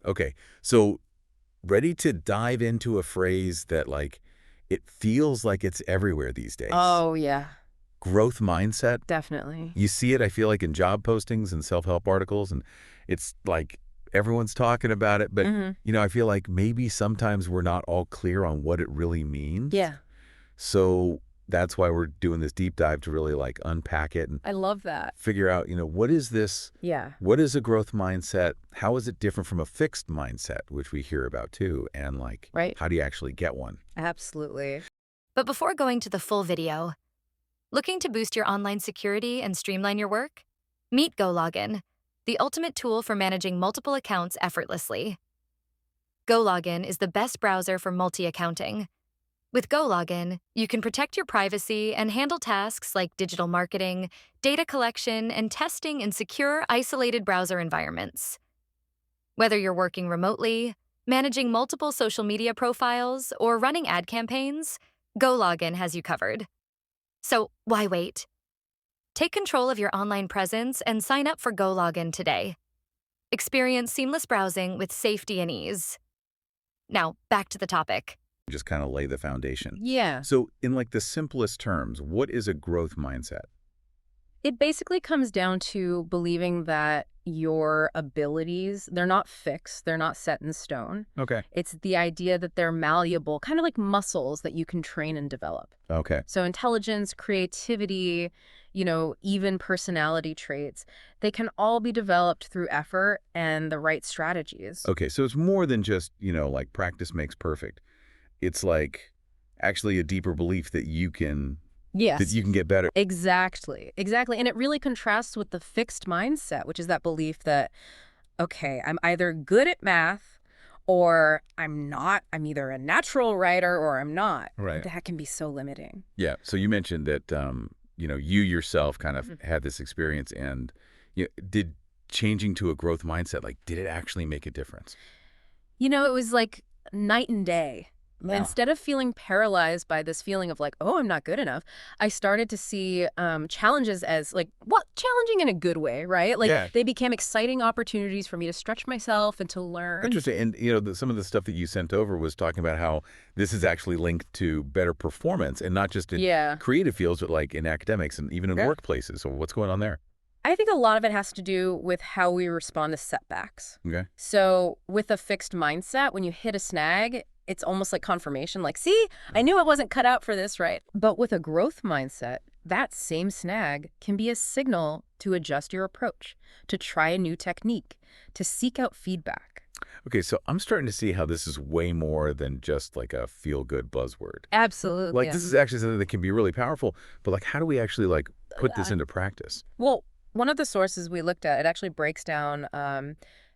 Okay. So ready to dive into a phrase that, like, it feels like it's everywhere these days. Oh, yeah, Growth mindset. definitely. You see it, I feel like, in job postings and self-help articles, and it's like everyone's talking about it, but, Hmm. I feel like maybe sometimes we're not all clear on what it really means. Yeah, So that's why we're doing this deep dive to really, like, unpack it and I love that. figure out, what is this? Yeah, What is a growth mindset? How is it different from a fixed mindset, which we hear about too? And, like, right. how do you actually get one? Absolutely. But before going to the full video, looking to boost your online security and streamline your work? Meet GoLogin, the ultimate tool for managing multiple accounts effortlessly. GoLogin is the best browser for multi-accounting. With GoLogin, you can protect your privacy and handle tasks like digital marketing, data collection, and testing in secure, isolated browser environments. Whether you're working remotely, managing multiple social media profiles, or running ad campaigns, GoLogin has you covered. So why wait? Take control of your online presence and sign up for GoLogin today. Experience seamless browsing with safety and ease. Now, back to the topic. Just kind of lay the foundation. Yeah. So in, like, the simplest terms, what is a growth mindset? It basically comes down to believing that your abilities, they're not fixed, they're not set in stone. Okay. It's the idea that they're malleable, kind of like muscles that you can train and develop. Okay. So intelligence, creativity, even personality traits, they can all be developed through effort and the right strategies. Okay, so it's more than just, like, practice makes perfect. It's like actually a deeper belief that you can Yes. get better. Exactly. Exactly. And it really contrasts with the fixed mindset, which is that belief that, okay, I'm either good at math or I'm not. I'm either a natural writer or I'm not. Right. That can be so limiting. Yeah. So you mentioned that you yourself kind of Mhm. had this experience, and did changing to a growth mindset, like, did it actually make a difference? It was like night and day. No. Instead of feeling paralyzed by this feeling of like, oh, I'm not good enough, I started to see challenges as like, what, challenging in a good way, right? Like Yeah. they became exciting opportunities for me to stretch myself and to learn. Interesting. And some of the stuff that you sent over was talking about how this is actually linked to better performance, and not just in Yeah. creative fields, but like in academics and even in Yeah. workplaces. So what's going on there? I think a lot of it has to do with how we respond to setbacks. Okay. So with a fixed mindset, when you hit a snag, it's almost like confirmation, like, see, I knew I wasn't cut out for this, right? But with a growth mindset, that same snag can be a signal to adjust your approach, to try a new technique, to seek out feedback. Okay, so I'm starting to see how this is way more than just like a feel-good buzzword. Absolutely. Like, this is actually something that can be really powerful, but, like, how do we actually, like, put this into practice? Well, one of the sources we looked at, it actually breaks down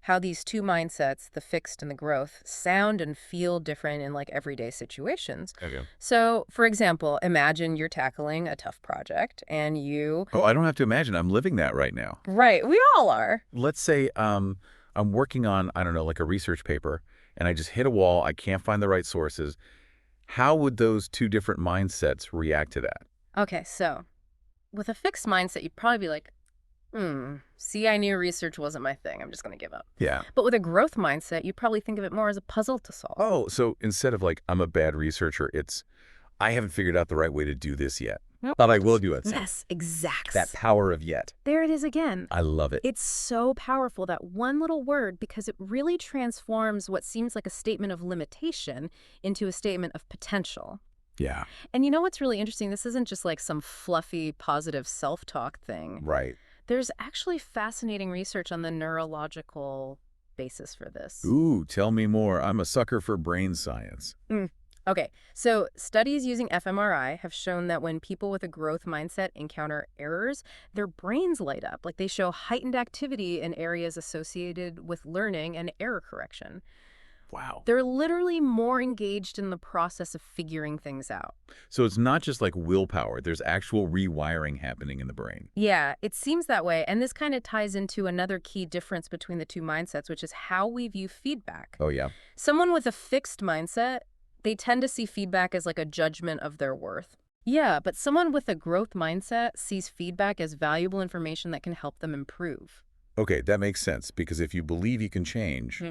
how these two mindsets, the fixed and the growth, sound and feel different in like everyday situations. Okay. So, for example, imagine you're tackling a tough project and Oh, I don't have to imagine. I'm living that right now. right, we all are. Let's say I'm working on, I don't know, like a research paper, and I just hit a wall. I can't find the right sources. How would those two different mindsets react to that? Okay, so with a fixed mindset, you'd probably be like, see, I knew research wasn't my thing. I'm just going to give up. Yeah. But with a growth mindset, you'd probably think of it more as a puzzle to solve. Oh, so instead of like, I'm a bad researcher, it's, I haven't figured out the right way to do this yet. Yep. But I will do it. Yes, exactly. That power of yet. There it is again. I love it. It's so powerful, that one little word, because it really transforms what seems like a statement of limitation into a statement of potential. Yeah. And you know what's really interesting? This isn't just like some fluffy, positive self-talk thing. Right. There's actually fascinating research on the neurological basis for this. Ooh, tell me more. I'm a sucker for brain science. Okay, so studies using fMRI have shown that when people with a growth mindset encounter errors, their brains light up. Like they show heightened activity in areas associated with learning and error correction. Wow. They're literally more engaged in the process of figuring things out. So it's not just like willpower. There's actual rewiring happening in the brain. Yeah, it seems that way. And this kind of ties into another key difference between the two mindsets, which is how we view feedback. Oh, yeah. Someone with a fixed mindset, they tend to see feedback as like a judgment of their worth. Yeah, but someone with a growth mindset sees feedback as valuable information that can help them improve. Okay, that makes sense, because if you believe you can change,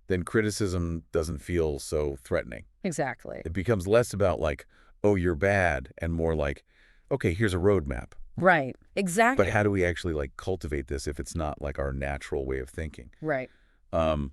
then criticism doesn't feel so threatening. Exactly. It becomes less about like, oh, you're bad, and more like, okay, here's a roadmap. Right. But Exactly. how do we actually like cultivate this if it's not like our natural way of thinking? Right. Um,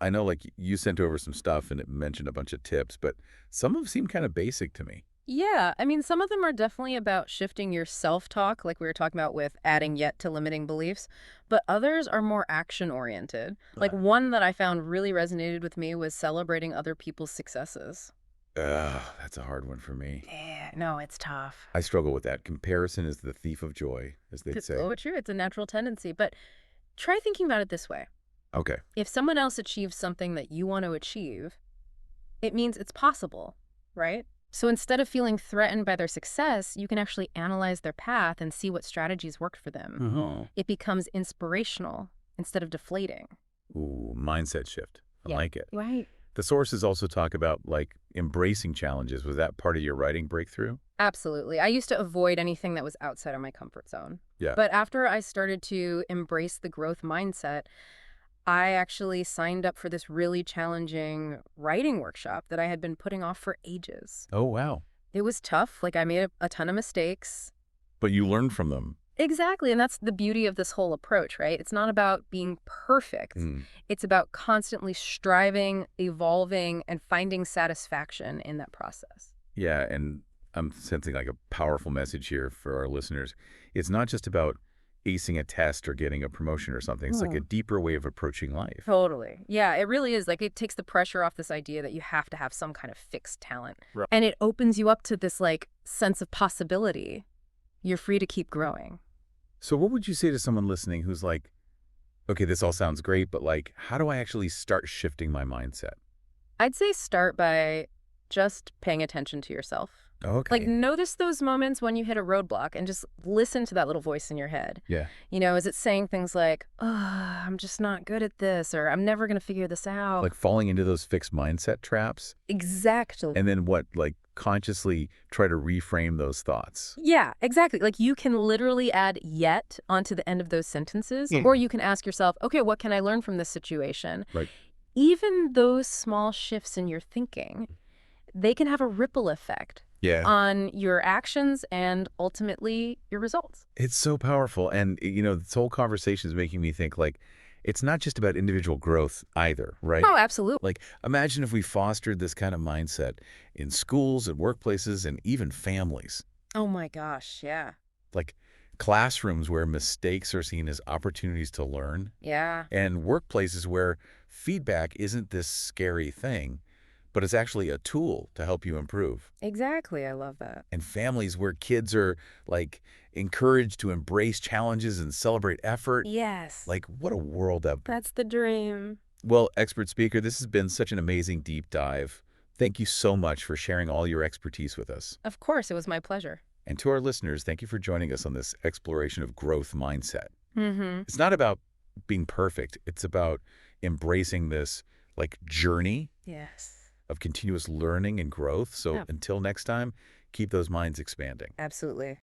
I know like you sent over some stuff and it mentioned a bunch of tips, but some of them seem kind of basic to me. Yeah, I mean, some of them are definitely about shifting your self-talk, like we were talking about with adding yet to limiting beliefs, but others are more action-oriented. Like one that I found really resonated with me was celebrating other people's successes. That's a hard one for me. Yeah, no, it's tough. I struggle with that. Comparison is the thief of joy, as they'd It's say. so true. It's a natural tendency, but try thinking about it this way. Okay. If someone else achieves something that you want to achieve, it means it's possible, right? So instead of feeling threatened by their success, you can actually analyze their path and see what strategies worked for them. Uh-huh. It becomes inspirational instead of deflating. Ooh, mindset shift. I Yeah. like it. Right. The sources also talk about like embracing challenges. Was that part of your writing breakthrough? Absolutely. I used to avoid anything that was outside of my comfort zone. Yeah. But after I started to embrace the growth mindset, I actually signed up for this really challenging writing workshop that I had been putting off for ages. Oh, wow. It was tough. Like, I made a ton of mistakes. But you learned from them. Exactly. And that's the beauty of this whole approach, right? It's not about being perfect. Mm. It's about constantly striving, evolving, and finding satisfaction in that process. Yeah, and I'm sensing like a powerful message here for our listeners. It's not just about acing a test or getting a promotion or something. It's like a deeper way of approaching life. Totally. Yeah, it really is. Like, it takes the pressure off this idea that you have to have some kind of fixed talent. Right. And it opens you up to this, like, sense of possibility. You're free to keep growing. So what would you say to someone listening who's like, okay, this all sounds great, but like, how do I actually start shifting my mindset? I'd say start by just paying attention to yourself. Okay. Like, notice those moments when you hit a roadblock and just listen to that little voice in your head. Yeah. You know, is it saying things like, oh, I'm just not good at this, or I'm never going to figure this out? Like falling into those fixed mindset traps. Exactly. And then what, like consciously try to reframe those thoughts. Yeah, exactly. Like, you can literally add yet onto the end of those sentences, or you can ask yourself, okay, what can I learn from this situation? Right. Even those small shifts in your thinking, they can have a ripple effect Yeah. on your actions and ultimately your results. It's so powerful. And, you know, this whole conversation is making me think like, it's not just about individual growth either, right? Oh, absolutely. Like, imagine if we fostered this kind of mindset in schools and workplaces and even families. Oh my gosh, yeah. Like classrooms where mistakes are seen as opportunities to learn, Yeah. and workplaces where feedback isn't this scary thing, but it's actually a tool to help you improve. Exactly. I love that. And families where kids are like encouraged to embrace challenges and celebrate effort. Yes. Like, what a world that. That's the dream. Well, expert speaker, this has been such an amazing deep dive. Thank you so much for sharing all your expertise with us. Of course, it was my pleasure. And to our listeners, thank you for joining us on this exploration of growth mindset. Mm-hmm. It's not about being perfect. It's about embracing this like journey Yes. of continuous learning and growth. So Yeah. until next time, keep those minds expanding. Absolutely.